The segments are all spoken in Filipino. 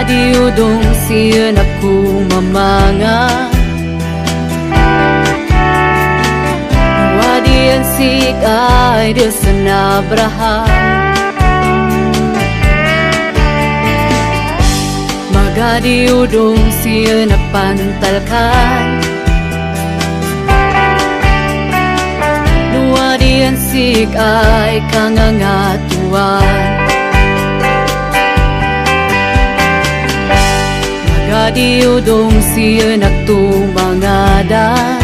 Magadiudong siya na kumamanga, wadian sikay Diyos na Abraham. Magadiudong siya na pantalkan, wadian sikay kangangatuan. Magadiudong siya nagtumangadan,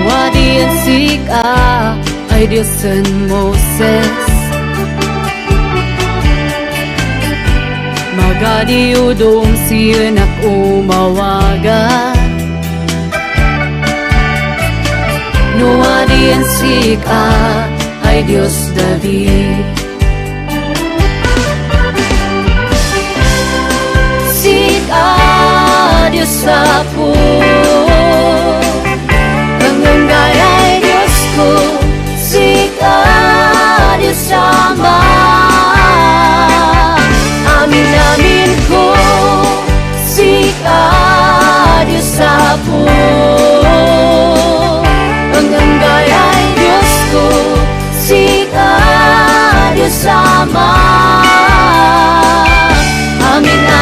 wadian sikay ay Diyos and Moses. Magadiudong siya nakumawagan, wadian sikay ay Diyos David. Sikay Diyos ako, nanganggay ay Diyos ko. Sikay Diyos Ama, amin ko. Sikay Diyos ako, nanganggay ay Diyos ko. Sikay Diyos Ama, amin ko.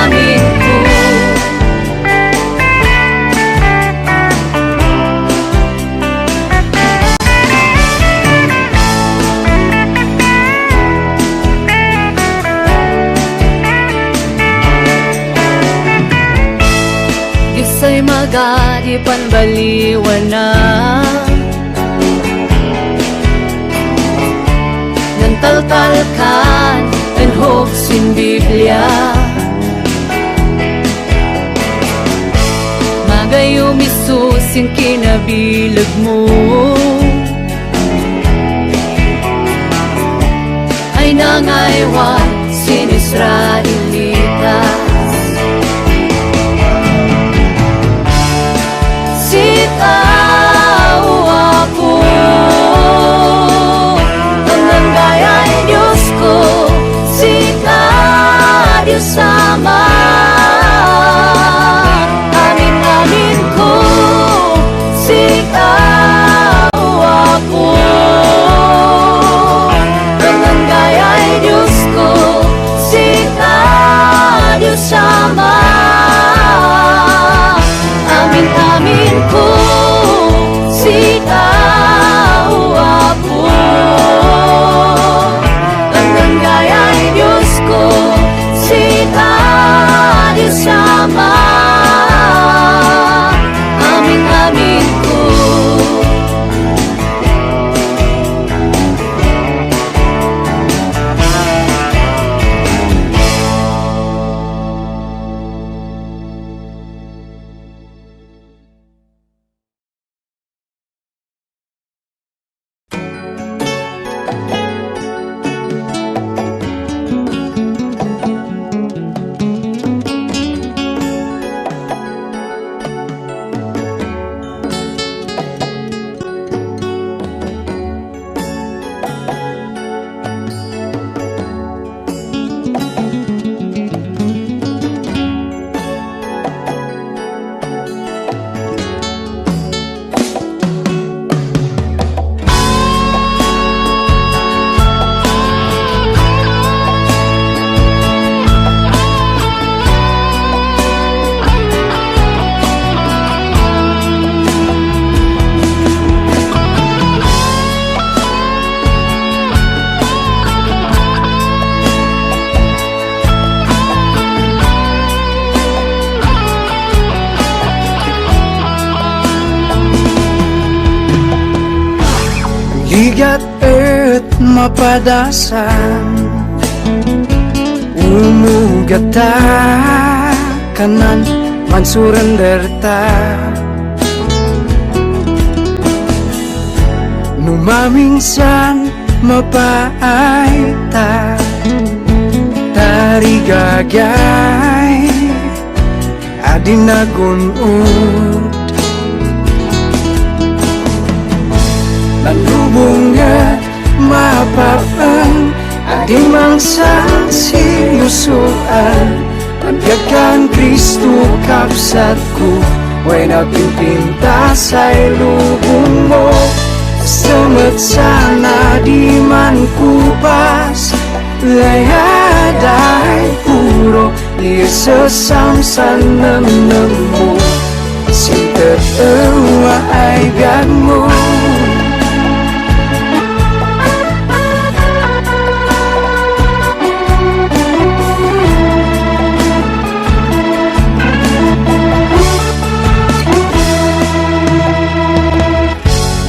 Diyos ay magadi panbaliwanag, nantaltalkan and hopes in Biblia. Magayong Isus yung kinabilag mo, ay nangaywan sin Israelitas. Sikaw ako, nanganggay ay Diyos ko. Sikaw Diyos Ama, amin ko. Sikaw ako, nanganggay ay Diyos ko. Sikaw Diyos Ama, amin ko. Sikaw ako, nanganggay ay Diyos ko. Sikaw Diyos Ama, amin ko. Ligat at mapadasan, umugat ta kanan man surrender ta. Numamingsan mapaay ta, tarigagay adin nagunod. Nanlubong nga mapapang di mangsang sinusuan Pagkakan Kristo kapsatku Way napimpinta sa'y lubong mo Selamat sana di man kupas Layaday puro Iyasasamsan namnam mo Sinta tawa ay biyag mo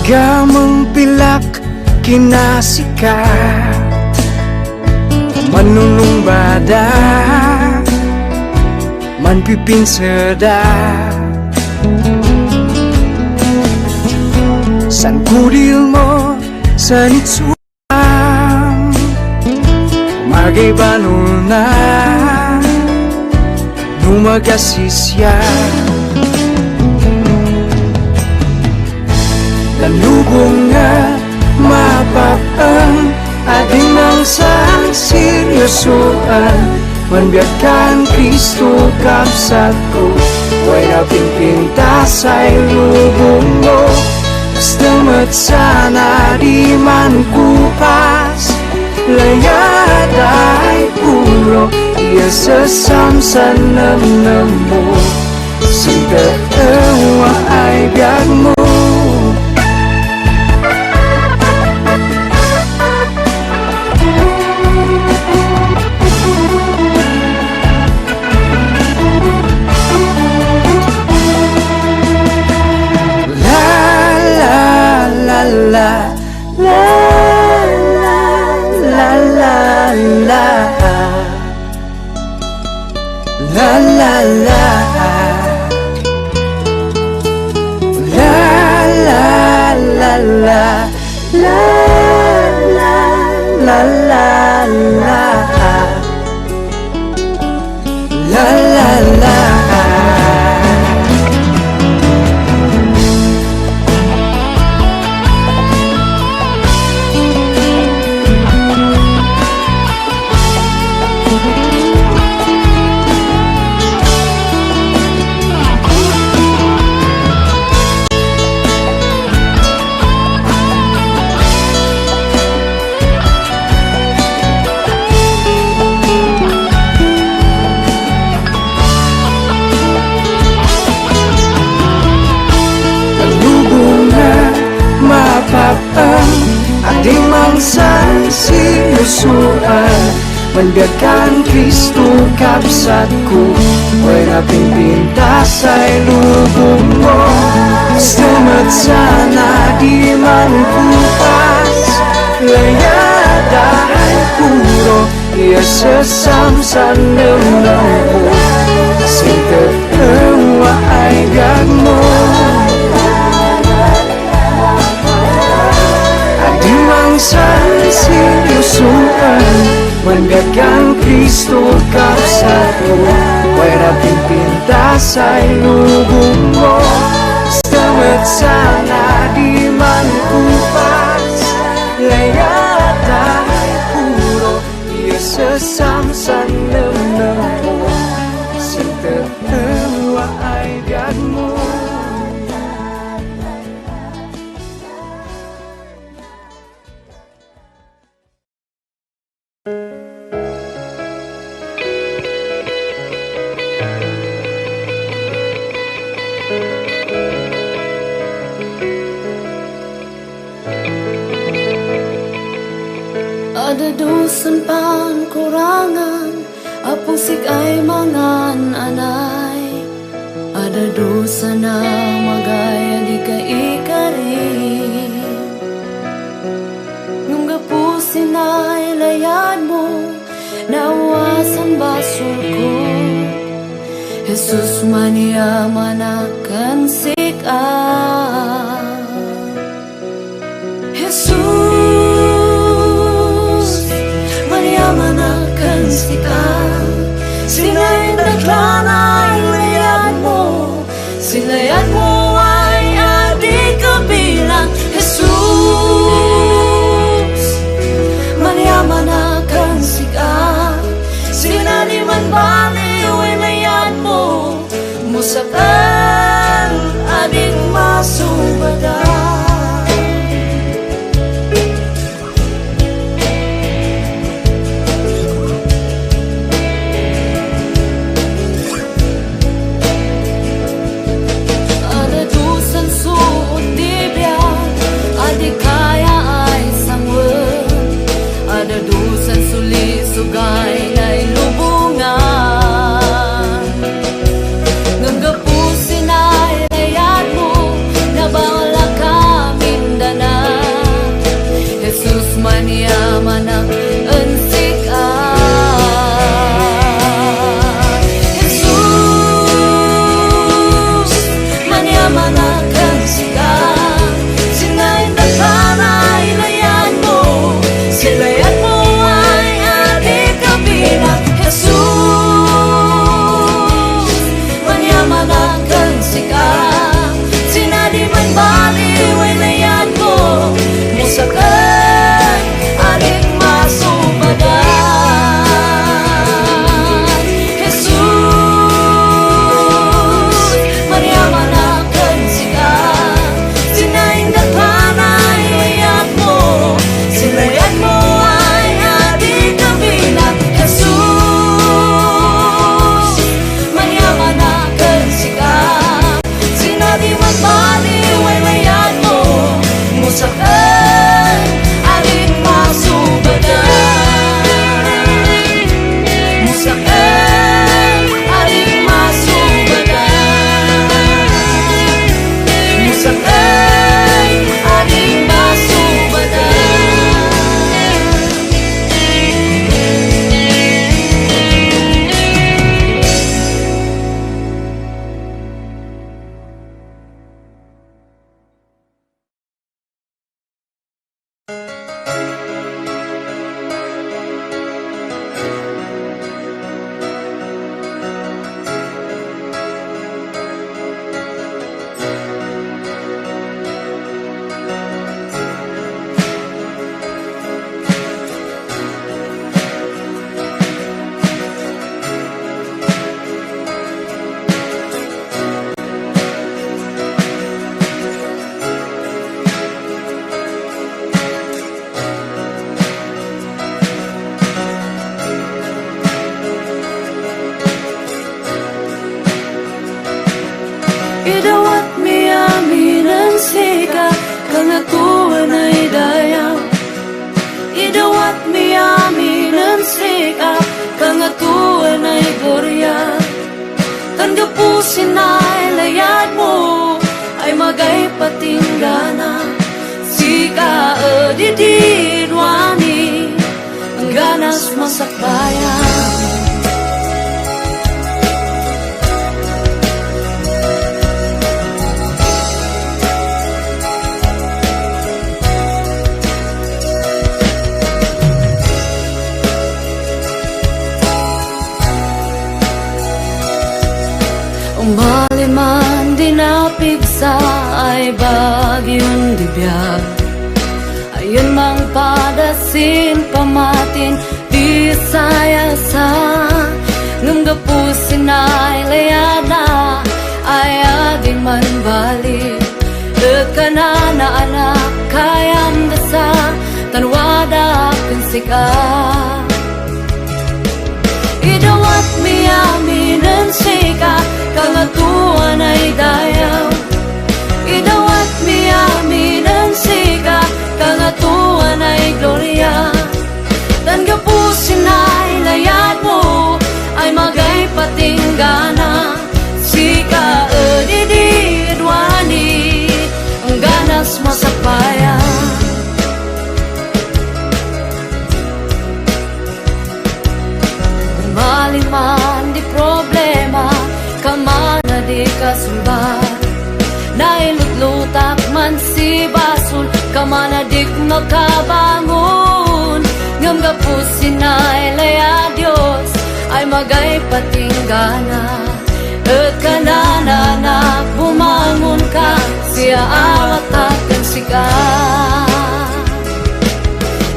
Gamang pilak kinasikat Manunung bada Manpipin sedap San kudil mo sanit suam Magay banul na Numagasisya Dan lubong nga mapapang Ading ng sang seryosoan Manbiyakan Kristo kapsat ko Way napimpinta sa'y lubong mo Basta sana di man kupas Layaday puro Iyasasamsan namnam mo Sinta tawa ay biyag mo Ading mangsang sinusuan Manbiyakan Kristo kapsatku Way napimpinta sa'y lubong mo Selamat sana di man kupas Layaday puro Iyasasamsan namnam mo Sinta tawa ay biyag mo Sang sinusuan Manbiyakan Kristo kapsatku Way napimpinta sa'y lubong mo Selamat sana di man kupas Layaday puro Iyasasamsan namnam mo Sinta tawa ay biyag mo Ada dusan pan kurangan Apusik ay mangan anay Ada dosa na magaya di ka ikarin Nung gapusin ay layad mo Nawasan basur ko Jesus mania manakan sikat Jesus manakan sikat Sina'y naglanay layad mo Silayad mo ay adik kabilang Jesus mania manakan musakan aring masubadan. Jesus, Maria manakan siya, sinaing nagpanay layat mo, silayat mo ay ating kabilang. Jesus, Maria manakan siya, sinabi magbaliw ay layat mo, musakan aring masubadan. Musakan aring masubadan. Musakan aring masubadan. Idawat mi amin ang sika, kangatuan ay dayaw. Idawat mi amin ang sika, kangatuan ay glorya. Tangapusin ay layad mo, ay magay patinggana. Sika adididwani, ang ganas masakbayan. Umaliman dinapigsa ay bagyong dibiyag. Ayun mang padasin pamatin di sayasa. Ngam gapusin ay layada ay aging manbalik. Dekanana anak kayam dasa tanwada pinsika. Idawat mi amin ang sika, kangatuan ay dayaw. Idawat mi amin ang sika, kangatuan ay glorya. Dan gapusin ay layad mo, ay magay patinggana. Sika adididwani, ang ganas masakbayan. Maliman di problema, kamana di kasumbat. Nailutlutak man si basul, kamana dik makabangon. Ngam gapusin ay laya Diyos, ay magay patinggana. At kanana na bumangon ka, siya awat at kansika.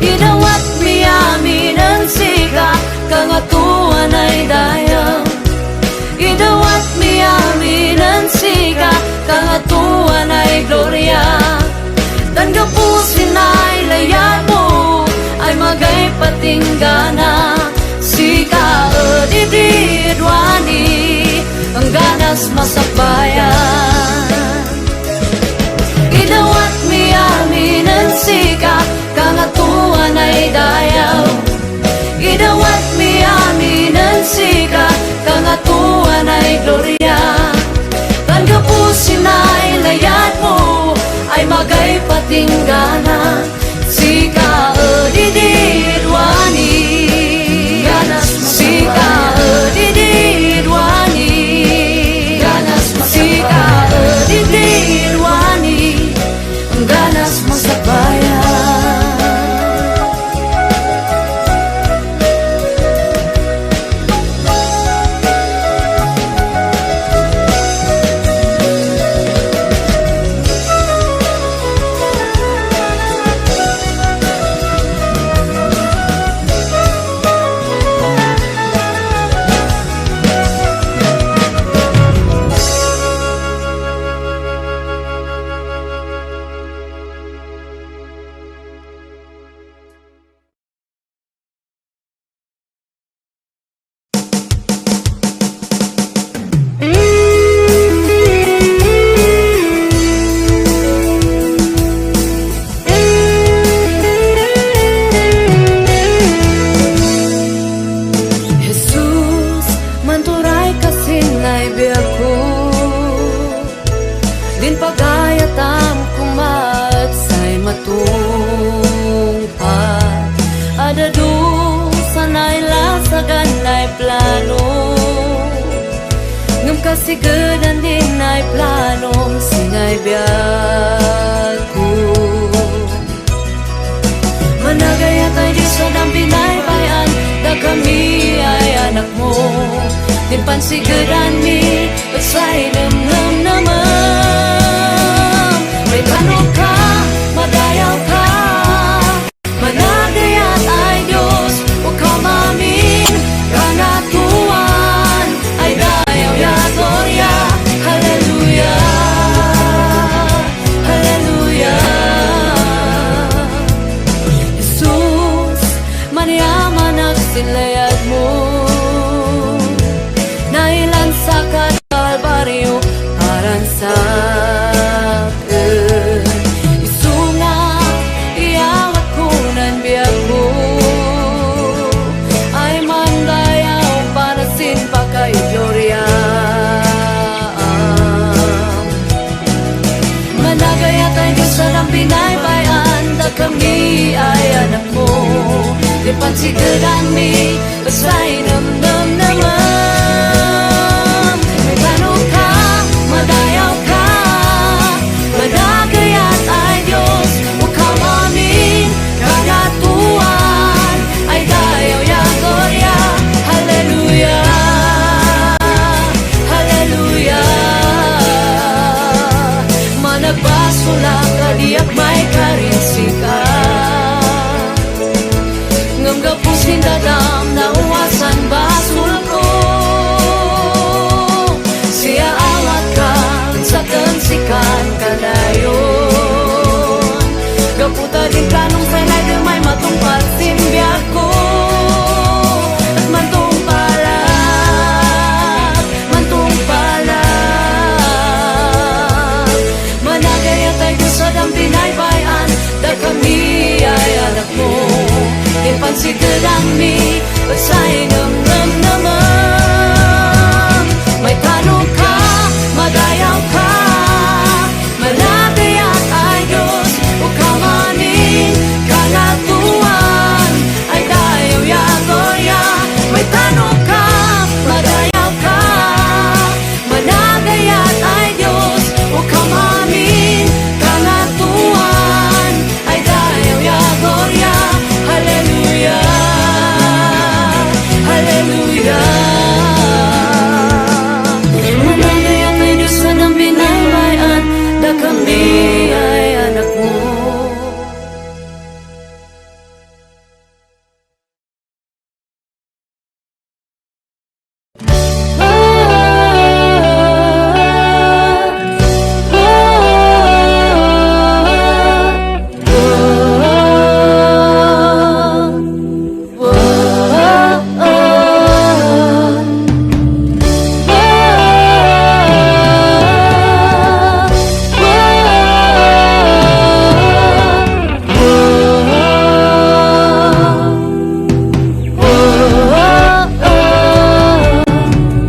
Idawat mi amin ang sika, kangatuan ay dayaw. Idawat mi amin ang sika, kangatuan ay glorya. Dan gapusin ay layad mo, ay magay patinggana. Sika adididwani, ang ganas masakbayan. Idawat mi amin ang sika, kangatuan ay dayaw. Idawat mi amin ang sika, kangatuan ay glorya. Dan gapusin ay layad mo, ay magay patinggana. Sika adididwani, ganas sika adididwani, ganas sika adididwani, ang ganas masakbayan. sa ganay plano. Ngam kasigadan din ay planom singay biyag ko. Managayat ay di sa nang pinaybayan, da kami ay anak mo. Din pansigadan mi, pasay nam naman. May tanong ka, madayaw ka, managayat ay Diyos, o kamamin, kanatuan, ay dayaw ya gloria, hallelujah, hallelujah. Jesus, maniyaman nagsilayag mo, nailan sa Kalbaryo, parang sa akin. Isunga, iyawat ko ng biyag mo, ay mandayaw para sin pa kay Gloria. Managayat ay Diyos ng pinaybayan, da kami ay anak mo. Di pansigadan mi, pasay nam naman. May tanong ka, madayaw ka, managayat ay Diyos, o kamamin, kagatuan, ay dayaw ya gloria, hallelujah, hallelujah. Managbasula kadiyak may karinsika, ngam gapusin dadam na uwasan basul ko. Siya awat ka sa kansikan kadayon, gaputa din kanong sanay di may matungpal simbiyag ko. At mantong pala managayat ay Diyos sa dang pinaybayan, da kami ay anak mo. Di pansigadan mi, pasay nam naman. May tanong ka, madayaw ka, managayat ay Diyos, o kamanin, kalatuan, ay dayaw ya gloria. May tanong ka, madayaw ka, managayat ay Diyos, o kamanin, kalatuan, ay dayaw ya gloria, hallelujah, hallelujah. Managayat ay Diyos na ng pinaybayan, da kami ay anak mo.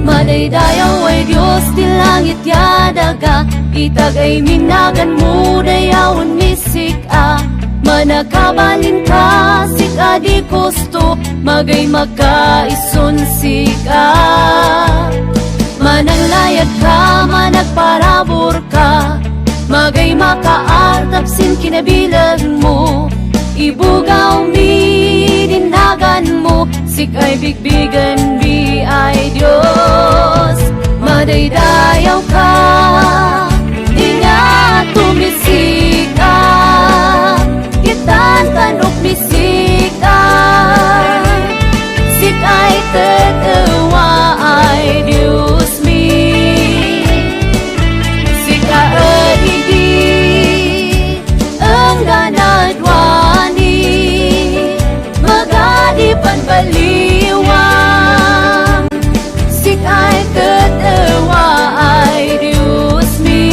Madaydayaw ay Diyos di langit yadaga, itagay minagan mo dayawan misik a. Manakabalin ka, sika di gusto, magay magkaison sika. Mananglayad ka, managparabor ka, magay makaartap sin kinabilag mo. Ibugaw mi dinagan mo, sikay bigbigan bi ay Diyos. Madaydayaw ka, di nga tumisika, kitan tanok misika, sikay tatawa ay Diyos mi. Sika adidi, ang ganadwani, magadipan baliwang, sikay tatawa ay Diyos mi.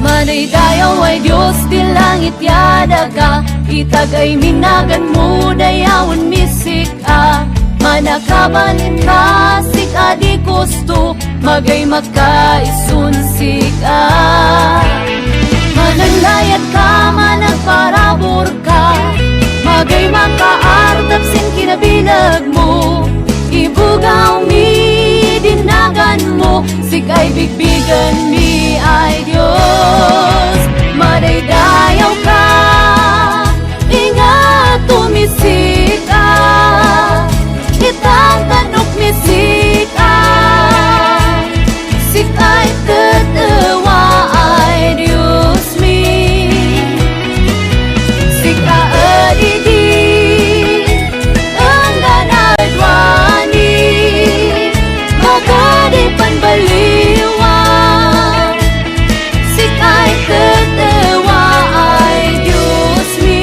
Manaydayaw ay Diyos di langit yadaga, itagay minagan mo dayawan misik a. Manakabalin ka, sika di gusto, magay magkaisun sika. Managlayad ka, managparabor ka, magay makaartap sin kinabi tugaw mi dinagan mo, sikay bigbigan mi ay Diyos. Madaydayaw ka, ingat tumisika, itang tanok misika, sikay tatawa ay Diyos mi. Sika adidi, ang ganadwani, magadi panbaliwa, sikay tatawa ay Diyos mi.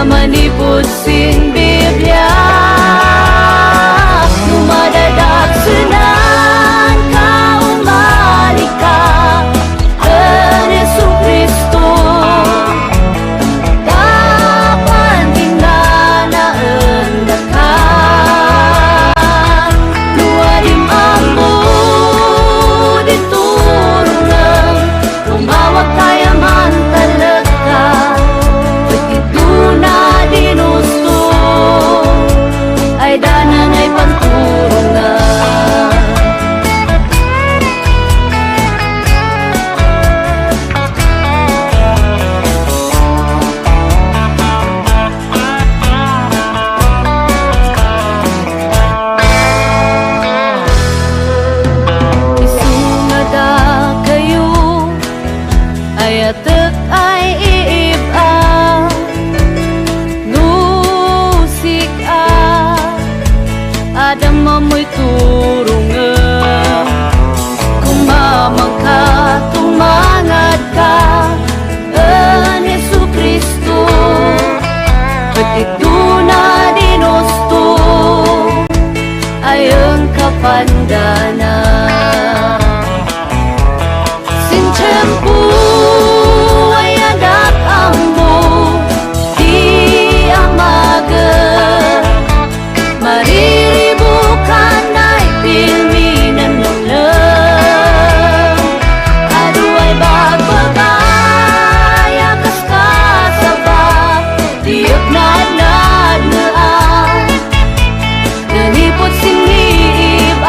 Manipod sin Biblia, lumadadag sunan ka, umali ka, en Jesu Kristo, dapat tinggalaan ka, luwadim amo diturungan, umawag kaya man talaga, na dinusto ay danan ay panturungan. Isungada kayo ay atek ay iiba, adam mo'y turungan, kumamang ka, tumangad ka, en Jesu Kristo, pagkito na dinusto ay ang kapandanan. Sin tiyempo ay anak amo, di amagan, mariribukan ay pilminan mo lang. Aduay bagbagaya kas kasaba, diyak na nanaan, nanipot sinib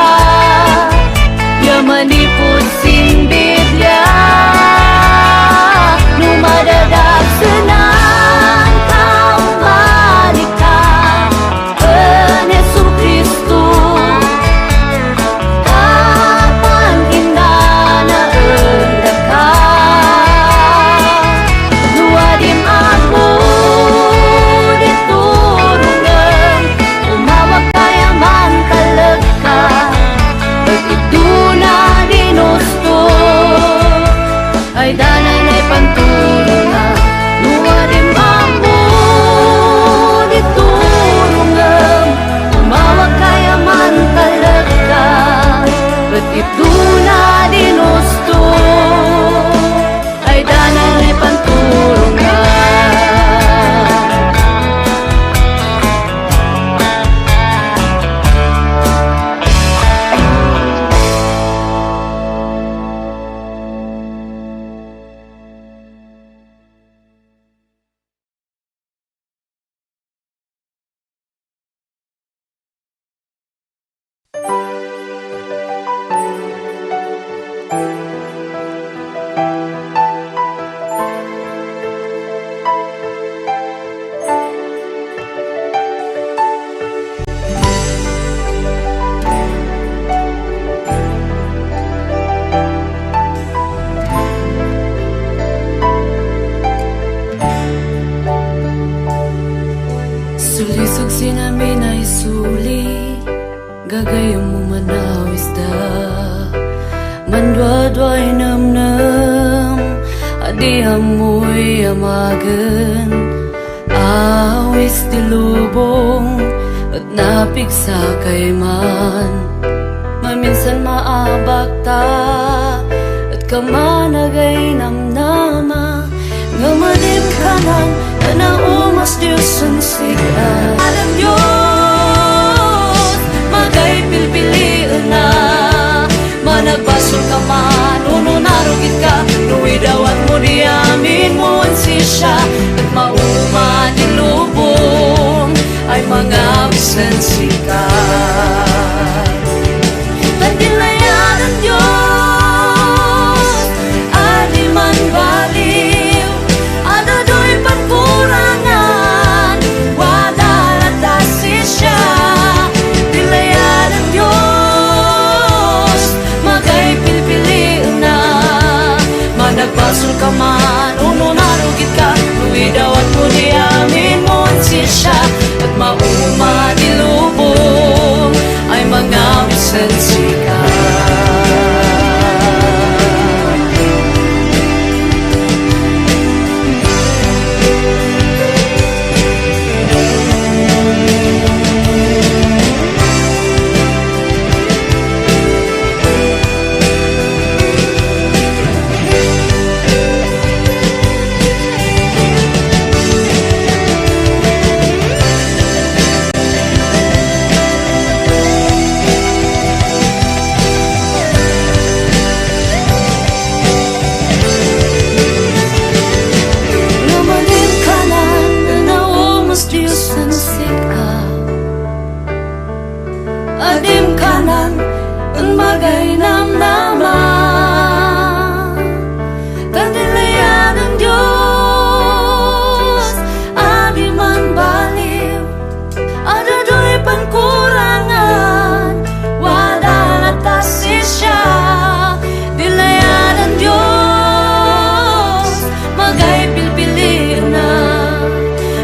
Lisog sinami na isuli, gagayong mo manaw isda. Mandwa-dway nam-nam, adi amoy amagan. Awis dilubong, at napigsa kay man. Maminsan maabak ta, at kamanagay namnama. Ngamadim kanan, na naumas Diyos ang sigaan. Alam Diyos, magay pilpiliin na. Managbasol ka man, uno narugit ka. Nuwidawat mo di amin mo ang sisya. At mauma nilubong, ay mga wisan sikat. Tandilayan ang Diyos, adi man baliw. Adado'y pagkurangan, wala latasi siya. Dilayan ang Diyos, magay pilpiliin na. Managbasol ka man, uno narugit ka. Nuwidawat mo di amin mo ang sisya. At mauma nilubong, ay mga wisan sikat. Adim kanan, ang bagay namnaman. Tandilayan ang Diyos, adi man baliw. Adado'y pankurangan, wala latasi siya. Dilayan ang Diyos, magay pilpiliin na.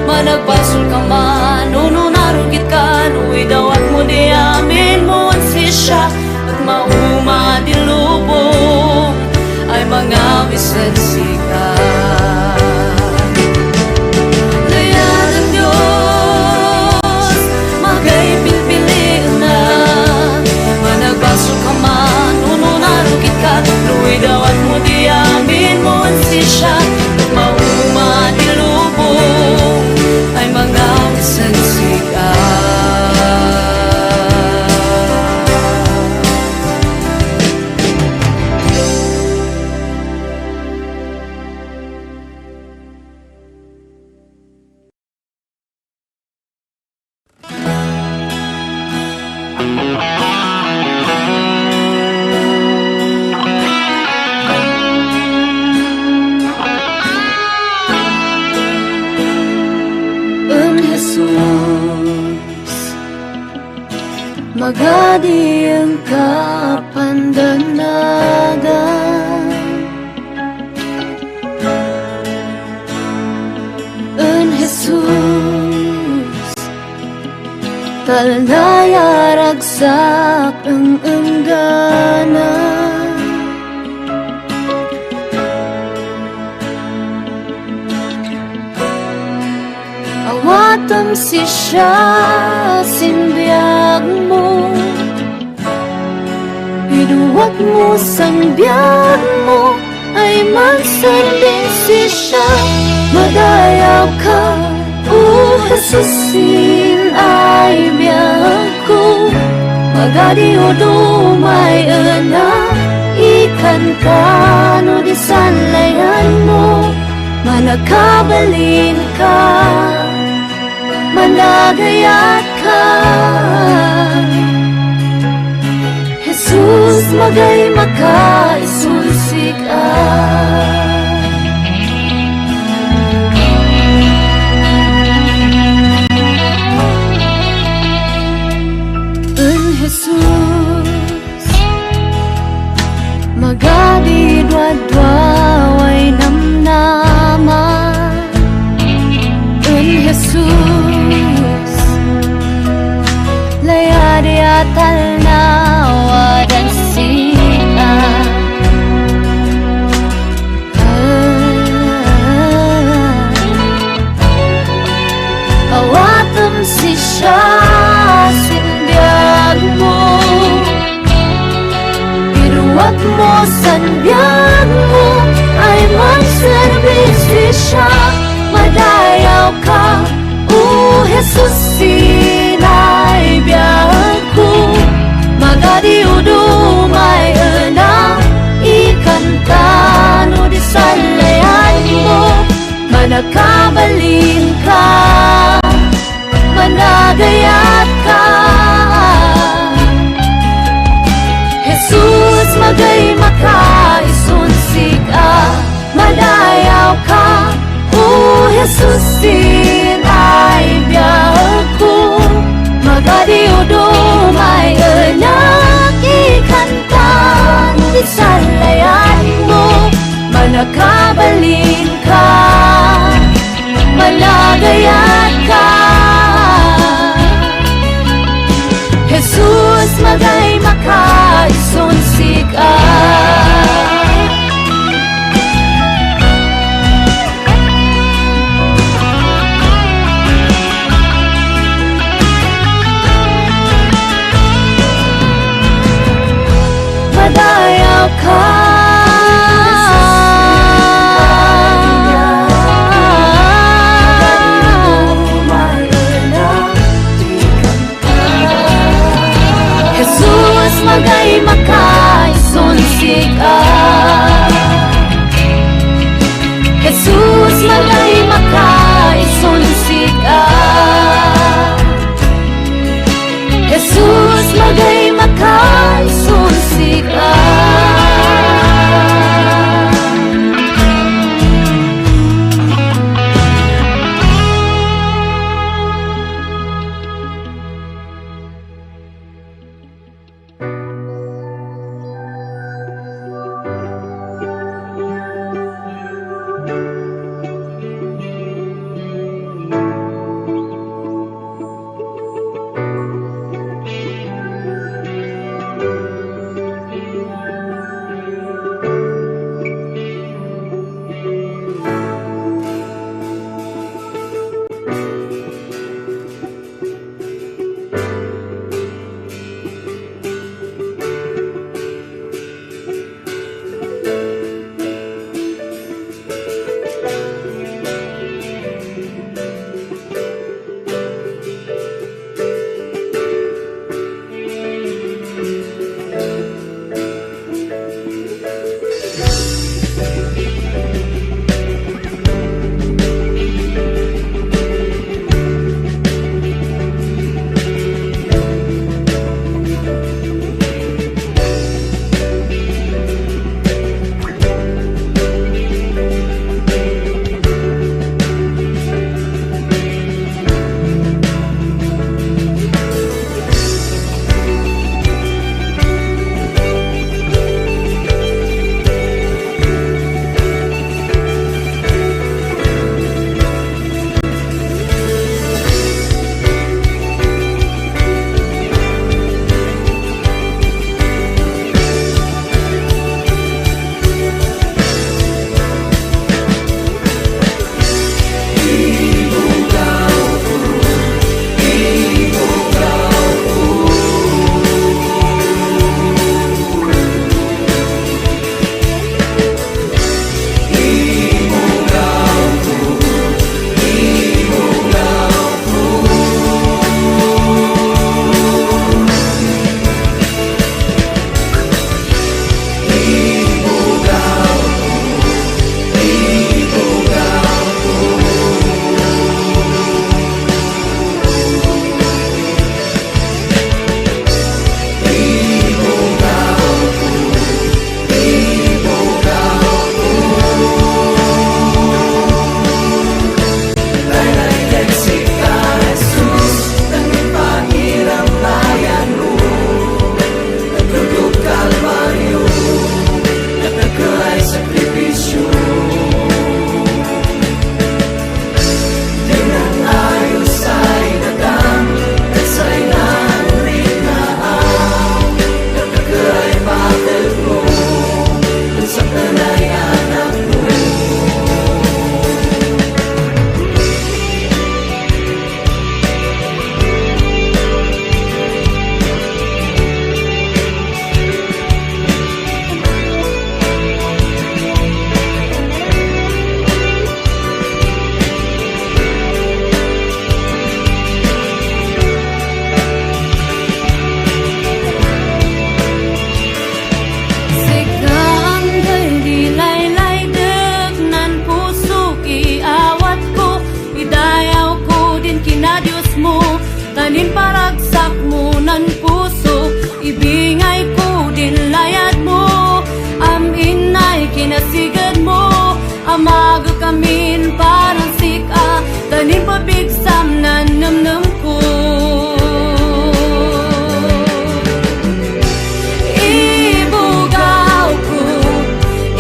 Managbasol ka man, uno narugit ka. Nuwidawat mo di amin mo ang sisya. At mauma dilubong, ay mga wisan sikat. Layan ang Diyos, magay pilpiliin na. Managbasol ka man, uno narugit ka. Nuwidawat mo di amin mo ang sisya. At mauma dilubong, ay mga wisan sikat. Magadi ang kapandanagan. En Jesus, talnaya ragsak ang enggana. Awatam si siya sinbiyag mo. Iduwag mo sang biyag mo, ay magsanding si siya. Madayaw ka, o Jesusin ay biyag ko. Magadi o dumay na, ikan ka no di sanlayan mo. Manakabalin ka, managayat ka. Jesus, magay makaisulsik En Jesus, magadi dwa-dwaway namnama. En Jesus, talnawa dan sika awatam si siya sinbiag mo piruwat mo sanbiag mo ay magserbisyo siya madayaw ka Jesus sinay biyag ko magadiudo may ena ikanta no di salayan mo manakabalin ka managayat ka Jesus magay makaisunsig madayaw ka Jesus sinay biyag ko magadiudo may anak ikanta di salayan mo manakabalin ka managayat ka Jesus magay makaisunsig madayaw ka Jesus magay makaisunsig Jesus magay makaisunsig Jesus magay makaisunsig Nanin paragsak mo nan puso, ibingay ko dilayad mo. Aminay kinasigad mo, amaga kamin parang sika. Tanin pabigsam nan namnam ko. Ibugaw ko,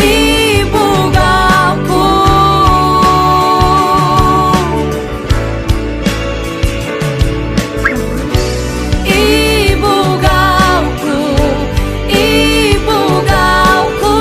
ibugaw ko. Ibugaw ko, ibugaw ko.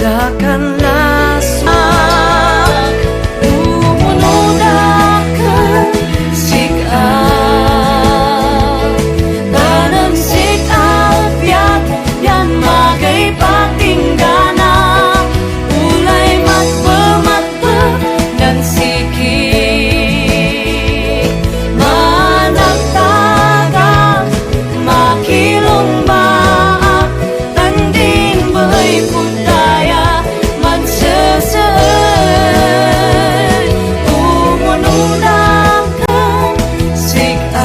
dakanlah Umudahkan sikap tanam sikap dan magai patinggana ulay matpe dan sikit managtagang makilong baak tanding bay pudaya mansasaan umunudahkan sikap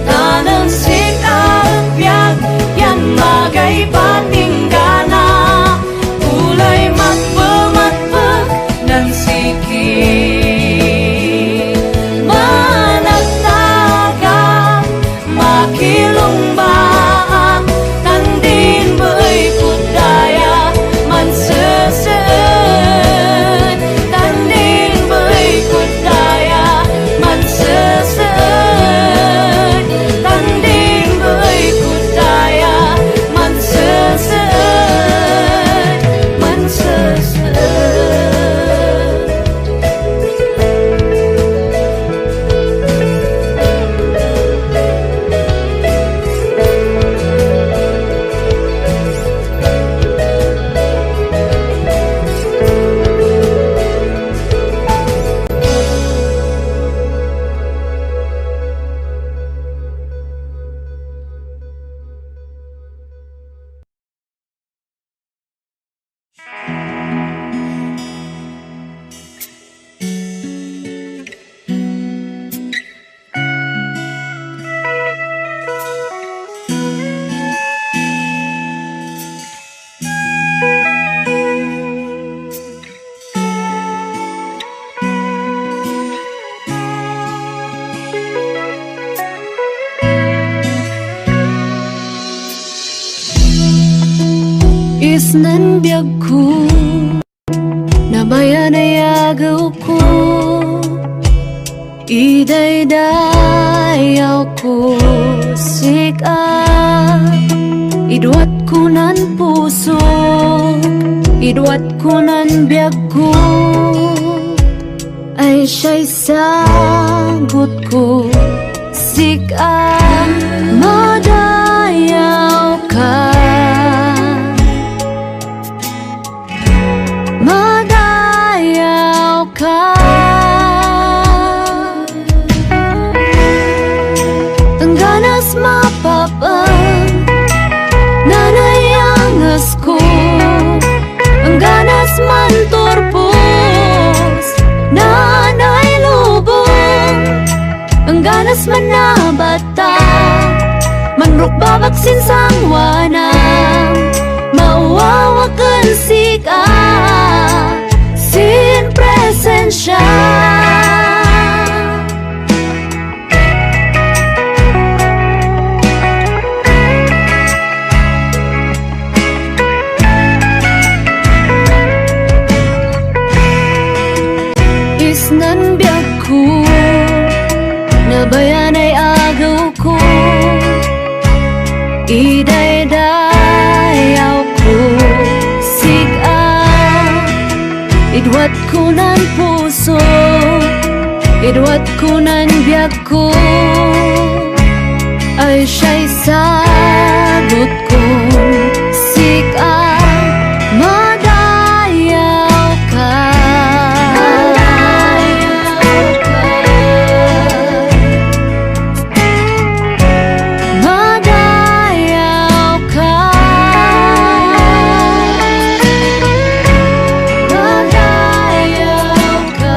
tanang sikap yan magay patinggana ulay matpe dan sikit managtagang makilong baak tandin bay pudaya mansasaan tandin bay pudaya mansasaan tandin bay pudaya mansasaan Isnan biag ko na bayan ay agaw ko idaydayaw ko sikap idwat ko nan puso idwat ko nan biag ko ay siya'y sagot ko sikap madayaw ka madayaw ka tangganas mapapang nanayangas ko ang ganas man torpos nanay lubong ang ganas man nabata manruk babaksin sangwanang mauwawakan sika sin presensya isnan biag ko na bayan ay agaw ko idaydayaw ko sikap idwat ko nan puso idwat ko nan biag ko ay siya'y sagot ko sikap madayaw ka madayaw ka madayaw ka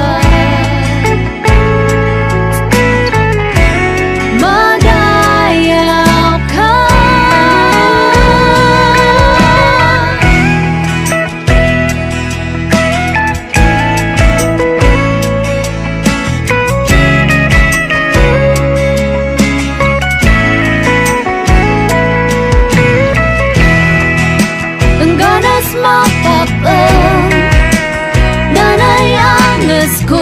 madayaw ka ang ganas mapapang nanayangas ko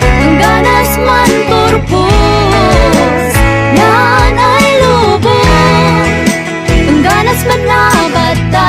ang ganas man turpos nanay lubong ang ganas man nabata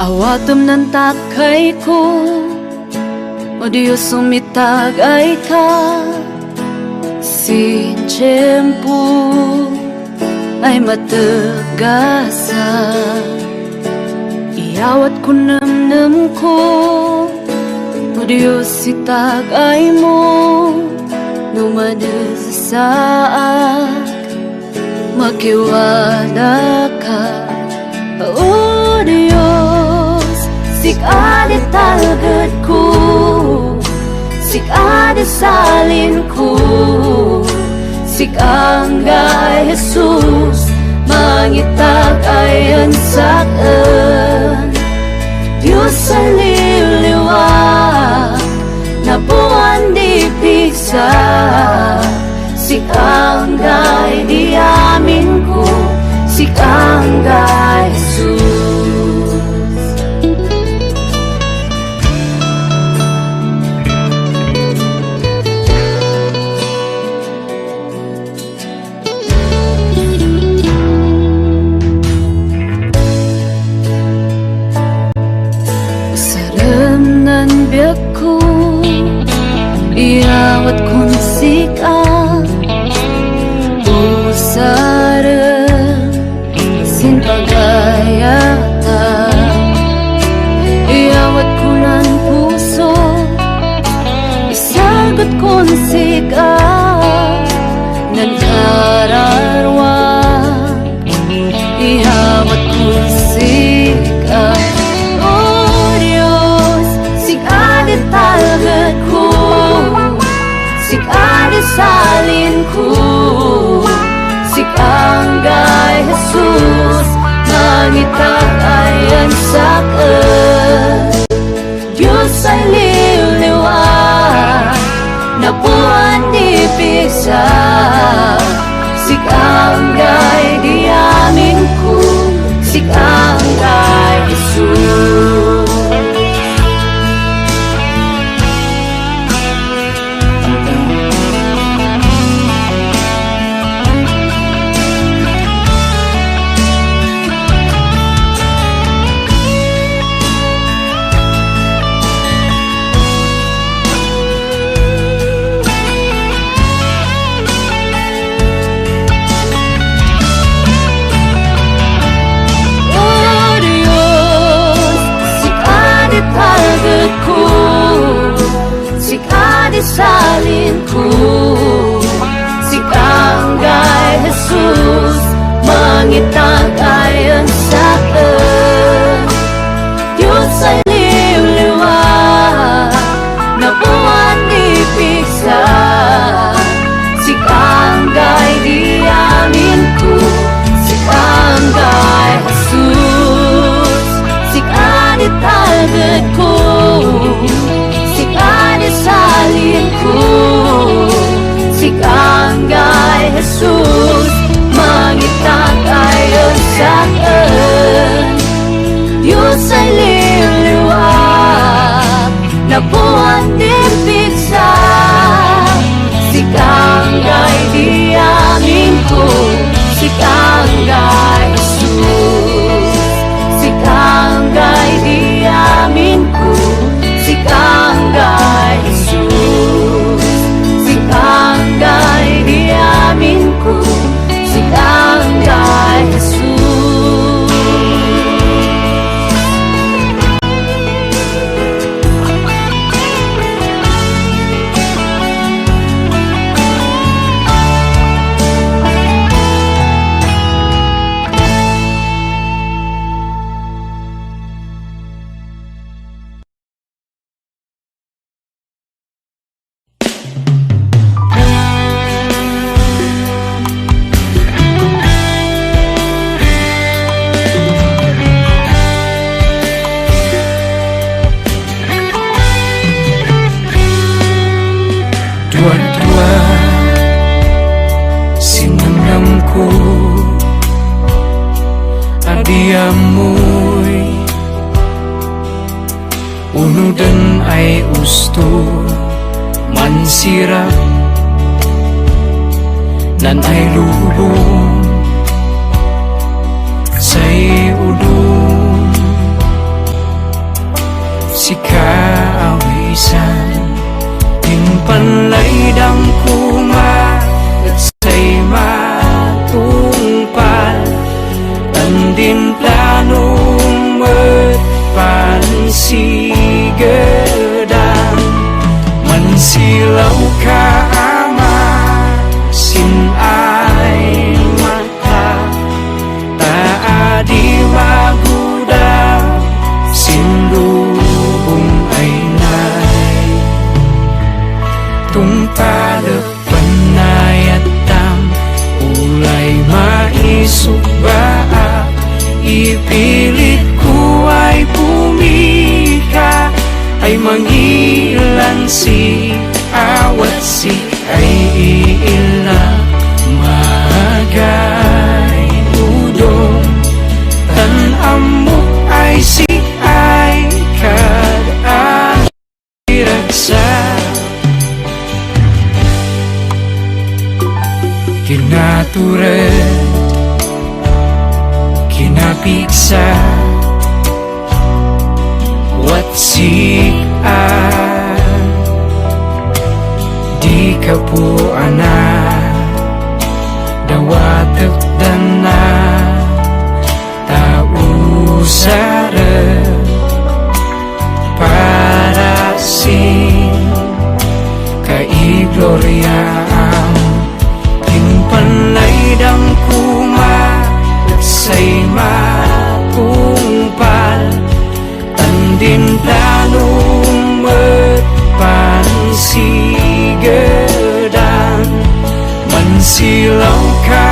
Awatom ng takay ko, o Diyos sumitagay ka. Si tiyempo ay matagasa. Iawat ko namnam ko, o Diyos itagay mo. Numadasaak, makiwala ka. O Diyos, sikada talagad ko, sikada salin ko, sikanggay Jesus, mangitagayan sa'kin. Diyos sa liliwag, na buwan di pigsa, sikanggay di amin ko, sikanggay Jesus. Saram ng biyak ko, iawat kong sikat, usaram sinpagayata. Iawat ko ng puso, isagot kong sikat, ng kararwang, iawat kong sikat. O Diyos, sikada talagad ko, sikada salin ko, sikanggay Jesus, mangitagayan sa'kin. Diyos ay liliwag, na buwan di pigsa, sikanggay di amin ko, sikanggay Jesus. Salin ko, sikanggay Jesus, mangitagayan sa'kin. Diyos ay liliwag, na buwan di pigsa, sikanggay di amin ko, sikanggay Jesus, sikada talagad ko, sikada salin ko, sikanggay Jesus, mangitagayan diamoy unudan ay usto mansirap nan ay lubong say udong si kaawisan yung panlaydang kuma at say matungpal tandin planong pansigadan mansilaw ka ama sinay mata taadi maguda sinlubong ay nay tungpalak panayatam ulay maisugba ipilit ko ay pumika ay mangilan si awat si ay iila magay udong tanamok ay si ay kadaan iragsa kinatured kinapiksa watsik di ka po dawatak dana tausara para sin kaigloria yung panlaydang kuma say matungpal tandin planong pansigadan mansilaw ka